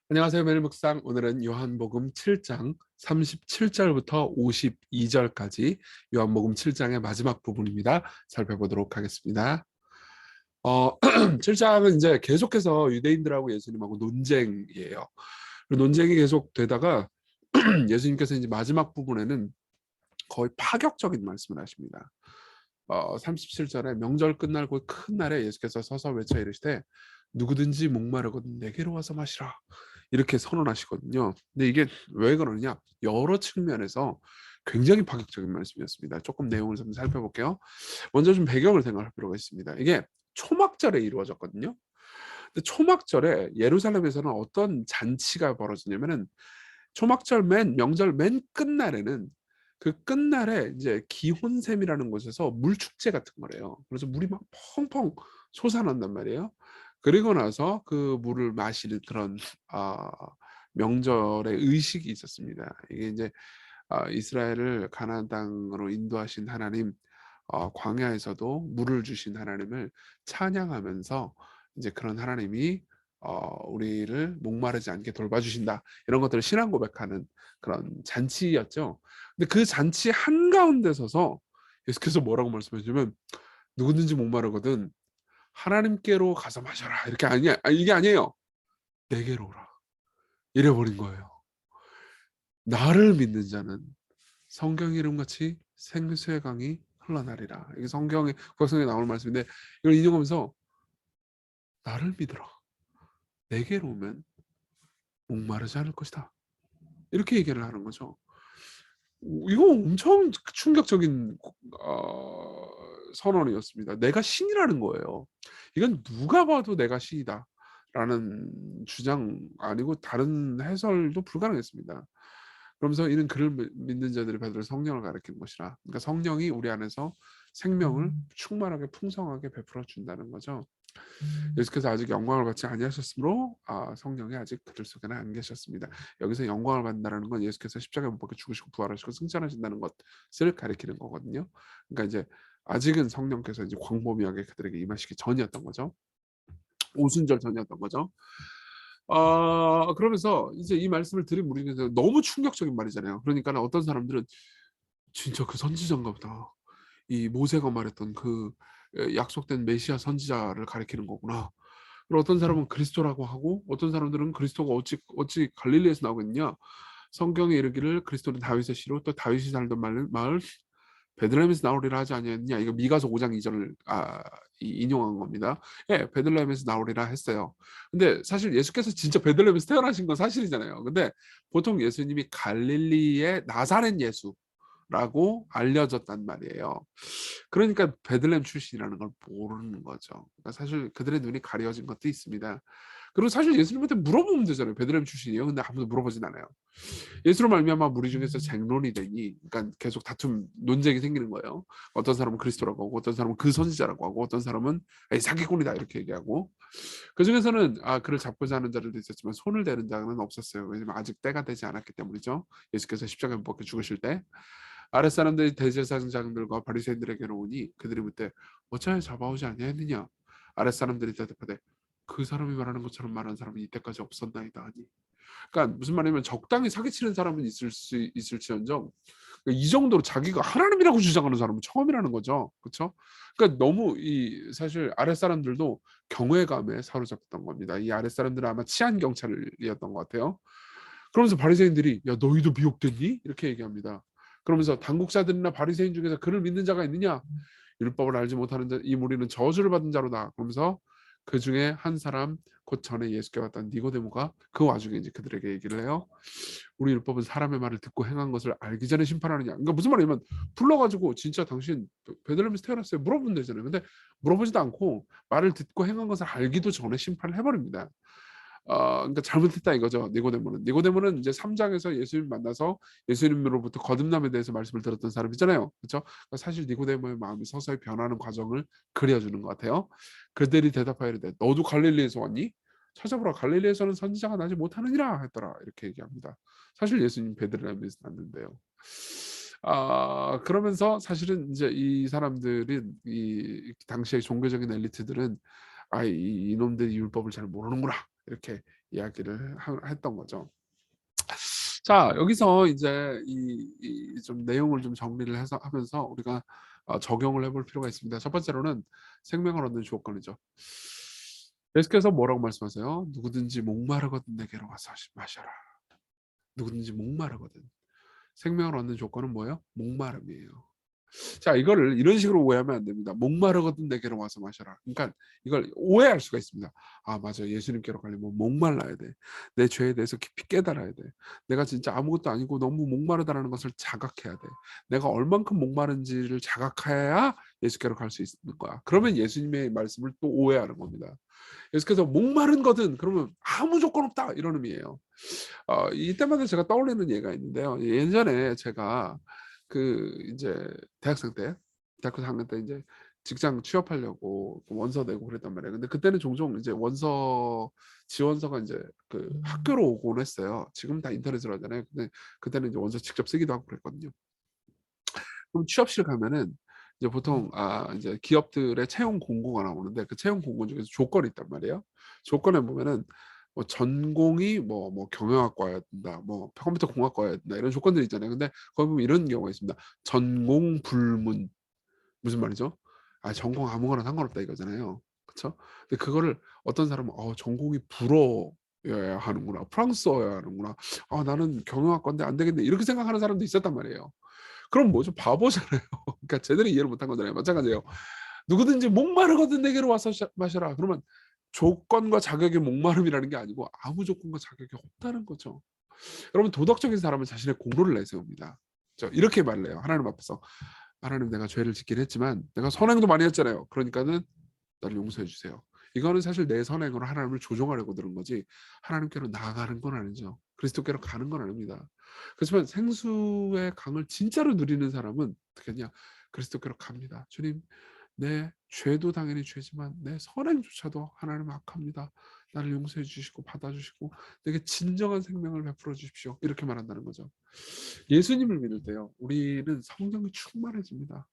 안녕하세요. 매일 묵상. 오늘은 요한복음 7장 37절부터 52절까지 요한복음 7장의 마지막 부분입니다. 살펴보도록 하겠습니다. 7장은 이제 계속해서 유대인들하고 예수님하고 논쟁이에요. 논쟁이 계속되다가 예수님께서 이제 마지막 부분에는 거의 파격적인 말씀을 하십니다. 37절에 명절 끝날 곧 큰 날에 예수께서 서서 외쳐 이르시되 누구든지 목마르거든 내게로 와서 마시라 이렇게 선언하시거든요. 근데 이게 왜 그러느냐, 여러 측면에서 굉장히 파격적인 말씀이었습니다. 조금 내용을 좀 살펴볼게요. 먼저 좀 배경을 생각할 필요가 있습니다. 이게 초막절에 이루어졌거든요. 근데 초막절에 예루살렘에서는 어떤 잔치가 벌어지냐면은 초막절 명절 맨 끝날에는 그 끝날에 이제 기혼샘이라는 곳에서 물 축제 같은 거래요. 그래서 물이 막 펑펑 솟아난단 말이에요. 그리고 나서 그 물을 마시는 그런 아, 명절의 의식이 있었습니다. 이게 이제 이스라엘을 가나안 땅으로 인도하신 하나님, 광야에서도 물을 주신 하나님을 찬양하면서 이제 그런 하나님이 우리를 목마르지 않게 돌봐주신다, 이런 것들을 신앙 고백하는 그런 잔치였죠. 근데 그 잔치 한가운데 서서 예수께서 뭐라고 말씀하시냐면 누구든지 목마르거든 하나님께로 가서 마셔라, 이렇게 아니야. 이게 아니에요. 내게로 오라, 이래버린 거예요. 나를 믿는 자는 성경 이름같이 생수의 강이 흘러나리라. 이게 성경에, 구약성경에 나오는 말씀인데 이걸 인용하면서 나를 믿으라, 내게로 오면 목마르지 않을 것이다, 이렇게 얘기를 하는 거죠. 이거 엄청 충격적인 선언이었습니다. 내가 신이라는 거예요. 이건 누가 봐도 내가 신이다라는 주장 아니고 다른 해설도 불가능했습니다. 그러면서 이는 그를 믿는 자들이 받을 성령을 가리키는 것이라. 그러니까 성령이 우리 안에서 생명을 충만하게 풍성하게 베풀어 준다는 거죠. 예수께서 아직 영광을 받지 아니하셨으므로 성령이 아직 그들 속에는 안 계셨습니다. 여기서 영광을 받는다는 건 예수께서 십자가에 못 박혀 죽으시고 부활하시고 승천하신다는 것을 가리키는 거거든요. 그러니까 이제 아직은 성령께서 이제 광범위하게 그들에게 임하시기 전이었던 거죠. 오순절 전이었던 거죠. 그러면서 이제 이 말씀을 들은 우리는 너무 충격적인 말이잖아요. 그러니까 어떤 사람들은 진짜 그 선지자인가 보다, 이 모세가 말했던 그 약속된 메시아 선지자를 가리키는 거구나. 그리고 어떤 사람은 그리스도라고 하고, 어떤 사람들은 그리스도가 어찌 갈릴리에서 나오겠냐, 성경에 이르기를 그리스도는 다윗의 씨로 또 다윗이 살던 마을 베들레헴에서 나오리라 하지 아니했냐. 이거 미가서 5장 2절을 인용한 겁니다. 예, 베들레헴에서 나오리라 했어요. 근데 사실 예수께서 진짜 베들레헴에서 태어나신 건 사실이잖아요. 근데 보통 예수님이 갈릴리의 나사렛 예수라고 알려졌단 말이에요. 그러니까 베들레헴 출신이라는 걸 모르는 거죠. 그러니까 사실 그들의 눈이 가려진 것도 있습니다. 그리고 사실 예수님한테 물어보면 되잖아요. 베들레헴 출신이에요. 근데 아무도 물어보진 않아요. 예수로 말미암아 무리 중에서 쟁론이 되니, 그러니까 계속 다툼 논쟁이 생기는 거예요. 어떤 사람은 그리스도라고 하고, 어떤 사람은 그 선지자라고 하고, 어떤 사람은 사기꾼이다 이렇게 얘기하고. 그 중에서는 그를 잡고자 하는 자들도 있었지만 손을 대는 자는 없었어요. 왜냐면 아직 때가 되지 않았기 때문이죠. 예수께서 십자가에 못 박혀 죽으실 때 아랫사람들이 대제사장들과 바리새인들에게로 오니 그들이 묻되 어찌하여 잡아오지 아니하였느냐. 아랫사람들이 대답하되 그 사람이 말하는 것처럼 말하는 사람이 이때까지 없었나이다 하니. 그러니까 무슨 말이냐면 적당히 사기치는 사람은 있을지언정 이 정도로 자기가 하나님이라고 주장하는 사람은 처음이라는 거죠. 그렇죠? 그러니까 너무 이 사실 아랫사람들도 경외감에 사로잡혔던 겁니다. 이 아랫사람들은 아마 치안 경찰이었던 것 같아요. 그러면서 바리새인들이 야 너희도 미혹됐니? 이렇게 얘기합니다. 그러면서 당국자들이나 바리새인 중에서 그를 믿는 자가 있느냐? 율법을 알지 못하는 자, 이 무리는 저주를 받은 자로다. 그러면서 그 중에 한 사람, 곧 전에 예수께 왔던 니고데모가 그 와중에 이제 그들에게 얘기를 해요. 우리 율법은 사람의 말을 듣고 행한 것을 알기 전에 심판하느냐. 그러니까 무슨 말이냐면 불러가지고 진짜 당신 베들레헴에서 태어났어요 물어보면 되잖아요. 근데 물어보지도 않고 말을 듣고 행한 것을 알기도 전에 심판을 해버립니다. 그러니까 잘못했다 이거죠. 니고데모는 이제 3장에서 예수님 만나서 예수님으로부터 거듭남에 대해서 말씀을 들었던 사람이잖아요. 그렇죠? 그러니까 사실 니고데모의 마음이 서서히 변하는 과정을 그려주는 것 같아요. 그들이 대답하여 이르되 너도 갈릴리에서 왔니? 찾아보라, 갈릴리에서는 선지자가 나지 못하느니라 했더라, 이렇게 얘기합니다. 사실 예수님 베들레헴에서 났는데요. 그러면서 사실은 이제 이 사람들은 이 당시의 종교적인 엘리트들은 이놈들이 율법을 잘 모르는구나, 이렇게 이야기를 했던 거죠. 자, 여기서 이제 좀 내용을 좀 정리를 해서 하면서 우리가 적용을 해볼 필요가 있습니다. 첫 번째로는 생명을 얻는 조건이죠. 예수께서 뭐라고 말씀하세요? 누구든지 목마르거든 내게로 와서 마셔라. 누구든지 목마르거든. 생명을 얻는 조건은 뭐예요? 목마름이에요. 자, 이거를 이런 식으로 오해하면 안 됩니다. 목마르거든 내게로 와서 마셔라. 그러니까 이걸 오해할 수가 있습니다. 아, 맞아. 예수님께로 가려면 목말라야 돼. 내 죄에 대해서 깊이 깨달아야 돼. 내가 진짜 아무것도 아니고 너무 목마르다라는 것을 자각해야 돼. 내가 얼만큼 목마른지를 자각해야 예수께로 갈 수 있는 거야. 그러면 예수님의 말씀을 또 오해하는 겁니다. 예수께서 목마른 거든 그러면 아무 조건 없다 이런 의미예요. 이때마다 제가 떠올리는 예가 있는데요. 예전에 제가 이제 대학생 때, 대학교 4학년 때 이제 직장 취업하려고 원서 내고 그랬단 말이에요. 근데 그때는 종종 이제 원서 지원서가 이제 학교로 오곤 했어요. 지금 다 인터넷으로 하잖아요. 근데 그때는 이제 원서 직접 쓰기도 하고 그랬거든요. 그럼 취업실 가면은 이제 보통 이제 기업들의 채용 공고가 나오는데 그 채용 공고 중에서 조건이 있단 말이에요. 조건에 보면은 뭐 전공이 뭐 경영학과여야 된다, 뭐 컴퓨터 공학과여야 된다 이런 조건들이 있잖아요. 근데 거기 보면 이런 경우가 있습니다. 전공 불문. 무슨 말이죠? 전공 아무거나 상관없다 이거잖아요. 그렇죠? 근데 그거를 어떤 사람은 전공이 불어여야 하는구나, 프랑스어여야 하는구나, 나는 경영학과인데 안 되겠네 이렇게 생각하는 사람도 있었단 말이에요. 그럼 뭐죠? 바보잖아요. 그러니까 제대로 이해를 못한 거잖아요. 마찬가지예요. 누구든지 목마르거든 내게로 와서 마셔라. 그러면 조건과 자격의 목마름이라는 게 아니고 아무 조건과 자격이 없다는 거죠. 여러분, 도덕적인 사람은 자신의 공로를 내세웁니다. 이렇게 말을 해요. 하나님 앞에서. 하나님, 내가 죄를 짓긴 했지만 내가 선행도 많이 했잖아요. 그러니까는 나를 용서해 주세요. 이거는 사실 내 선행으로 하나님을 조종하려고 들은 거지 하나님께로 나아가는 건 아니죠. 그리스도께로 가는 건 아닙니다. 그렇지만 생수의 강을 진짜로 누리는 사람은 어떻게 하냐? 그리스도께로 갑니다. 주님, 내 죄도 당연히 죄지만 내 선행조차도 하나님 악합니다. 나를 용서해 주시고 받아주시고 내게 진정한 생명을 베풀어 주십시오. 이렇게 말한다는 거죠. 예수님을 믿을 때요, 우리는 성령이 충만해집니다.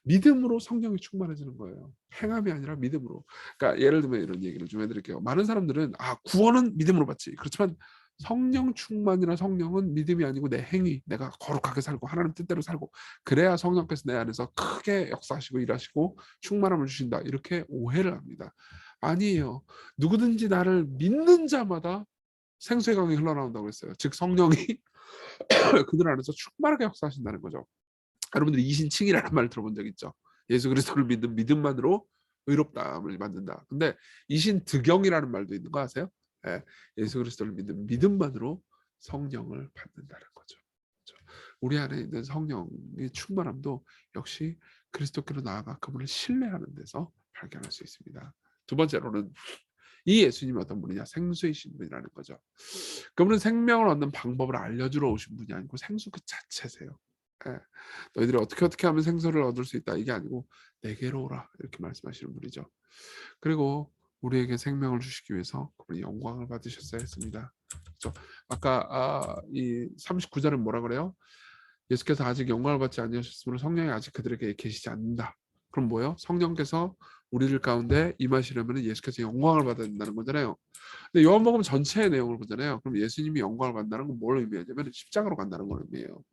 믿음으로 성령이 충만해지는 거예요. 행함이 아니라 믿음으로. 그러니까 예를 들면 이런 얘기를 좀 해드릴게요. 많은 사람들은 구원은 믿음으로 받지. 그렇지만 성령 충만이나 성령은 믿음이 아니고 내 행위, 내가 거룩하게 살고 하나님 뜻대로 살고 그래야 성령께서 내 안에서 크게 역사하시고 일하시고 충만함을 주신다. 이렇게 오해를 합니다. 아니에요. 누구든지 나를 믿는 자마다 생수의 강이 흘러나온다고 했어요. 즉 성령이 그들 안에서 충만하게 역사하신다는 거죠. 여러분들이 이신칭이라는 말을 들어본 적 있죠? 예수 그리스도를 믿는 믿음만으로 의롭다함을 받는다. 근데 이신득영이라는 말도 있는 거 아세요? 예, 예수 그리스도를 믿는 믿음만으로 성령을 받는다는 거죠. 그렇죠? 우리 안에 있는 성령의 충만함도 역시 그리스도께로 나아가 그분을 신뢰하는 데서 발견할 수 있습니다. 두 번째로는 이 예수님이 어떤 분이냐? 생수이신 분이라는 거죠. 그분은 생명을 얻는 방법을 알려주러 오신 분이 아니고 생수 그 자체세요. 예. 너희들이 어떻게 하면 생수를 얻을 수 있다 이게 아니고 내게로 오라 이렇게 말씀하시는 분이죠. 그리고 우리에게 생명을 주시기 위해서 그분이 영광을 받으셨어야 했습니다. 그렇죠? 아까 이 39절은 뭐라 그래요? 예수께서 아직 영광을 받지 아니하셨으므로 성령이 아직 그들에게 계시지 않는다. 그럼 뭐예요? 성령께서 우리들 가운데 임하시려면 예수께서 영광을 받아야 된다는 거잖아요. 근데 요한복음 전체의 내용을 보잖아요. 그럼 예수님이 영광을 받는다는 건 뭘 의미하냐면 십자가로 간다는 걸 의미해요.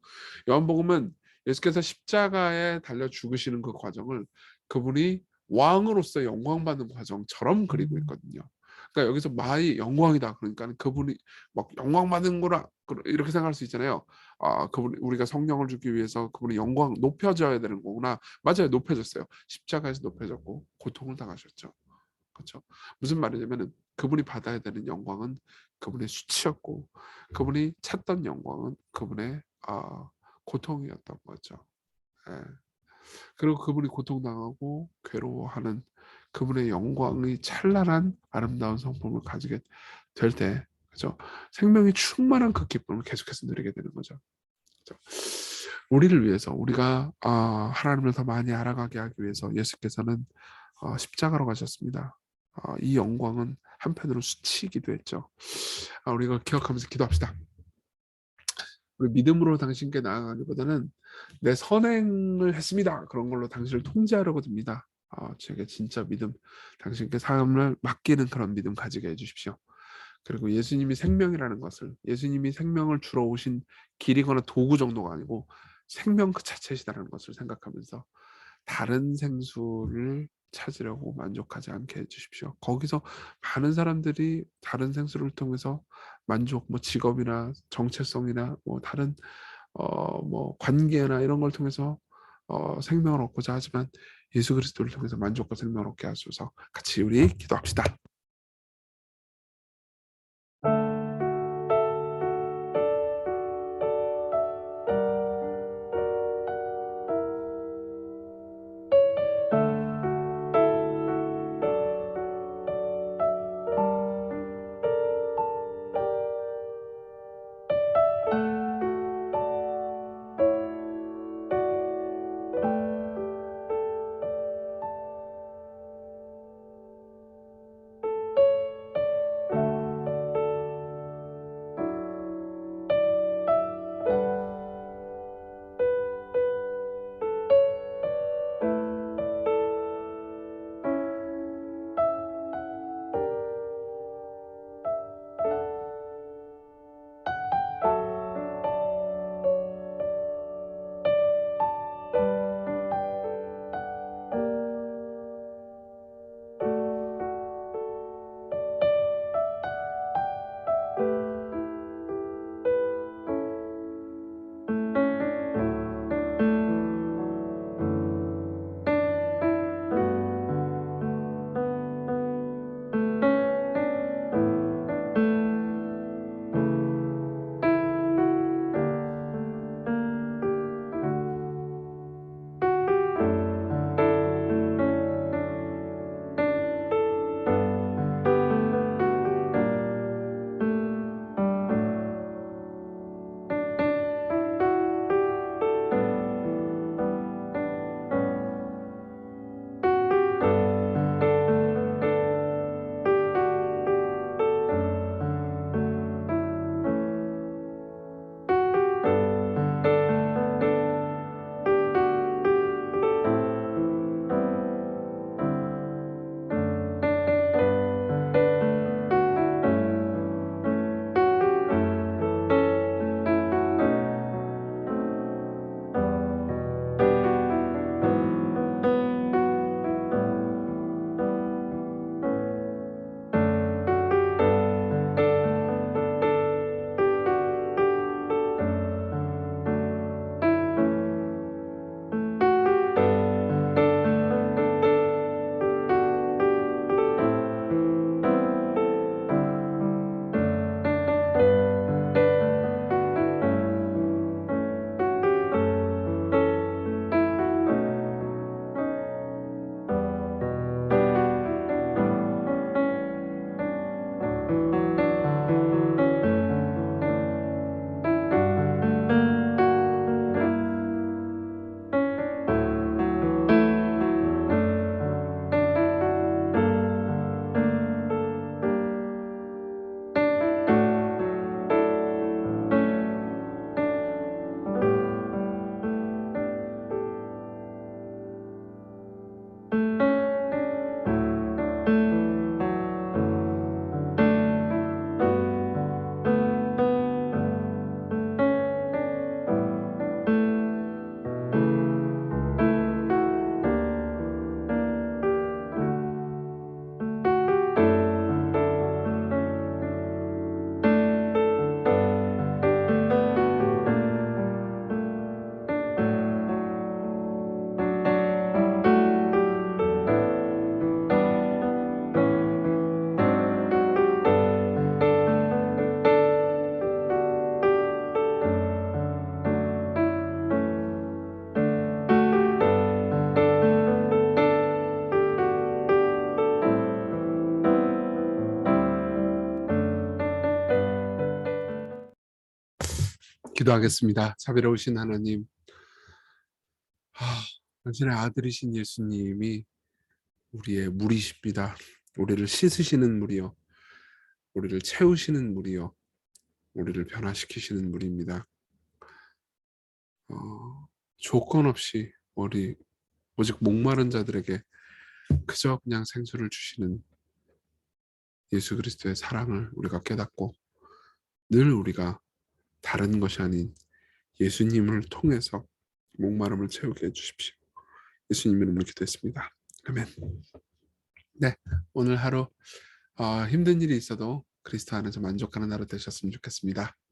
요한복음은 예수께서 십자가에 달려 죽으시는 그 과정을 그분이 왕으로서 영광 받는 과정처럼 그리고 있거든요. 그러니까 여기서 마이 영광이다. 그러니까 그분이 막 영광 받는 거라 이렇게 생각할 수 있잖아요. 그분 우리가 성령을 주기 위해서 그분이 영광 높여져야 되는 거구나. 맞아요. 높여졌어요. 십자가에서 높여졌고 고통을 당하셨죠. 그렇죠? 무슨 말이냐면은 그분이 받아야 되는 영광은 그분의 수치였고 그분이 찾던 영광은 그분의 고통이었던 거죠. 예. 그리고 그분이 고통당하고 괴로워하는 그분의 영광의 찬란한 아름다운 성품을 가지게 될 때, 그죠? 생명이 충만한 그 기쁨을 계속해서 누리게 되는 거죠. 그죠? 우리를 위해서 우리가 하나님을 더 많이 알아가게 하기 위해서 예수께서는 십자가로 가셨습니다. 이 영광은 한편으로 수치이기도 했죠. 우리가 기억하면서 기도합시다. 우리 믿음으로 당신께 나아가기보다는 내 선행을 했습니다. 그런 걸로 당신을 통제하려고 듭니다. 제게 진짜 믿음, 당신께 삶을 맡기는 그런 믿음 가지게 해주십시오. 그리고 예수님이 생명이라는 것을, 예수님이 생명을 주러 오신 길이거나 도구 정도가 아니고 생명 그 자체시다라는 것을 생각하면서 다른 생수를 찾으려고 만족하지 않게 해주십시오. 거기서 많은 사람들이 다른 생수를 통해서 만족, 뭐 직업이나 정체성이나 뭐 다른 뭐 관계나 이런 걸 통해서 생명을 얻고자 하지만 예수 그리스도를 통해서 만족과 생명을 얻게 하소서. 같이 우리 기도합시다. 기도하겠습니다. 자비로우신 하나님, 당신의 아들이신 예수님이 우리의 물이십니다. 우리를 씻으시는 물이요, 우리를 채우시는 물이요, 우리를 변화시키시는 물입니다. 조건 없이 우리 오직 목마른 자들에게 그저 그냥 생수를 주시는 예수 그리스도의 사랑을 우리가 깨닫고 늘 우리가 다른 것이 아닌 예수님을 통해서 목마름을 채우게 해주십시오. 예수님 이름으로 기도했습니다. 아멘. 네, 오늘 하루 힘든 일이 있어도 그리스도 안에서 만족하는 하루 되셨으면 좋겠습니다.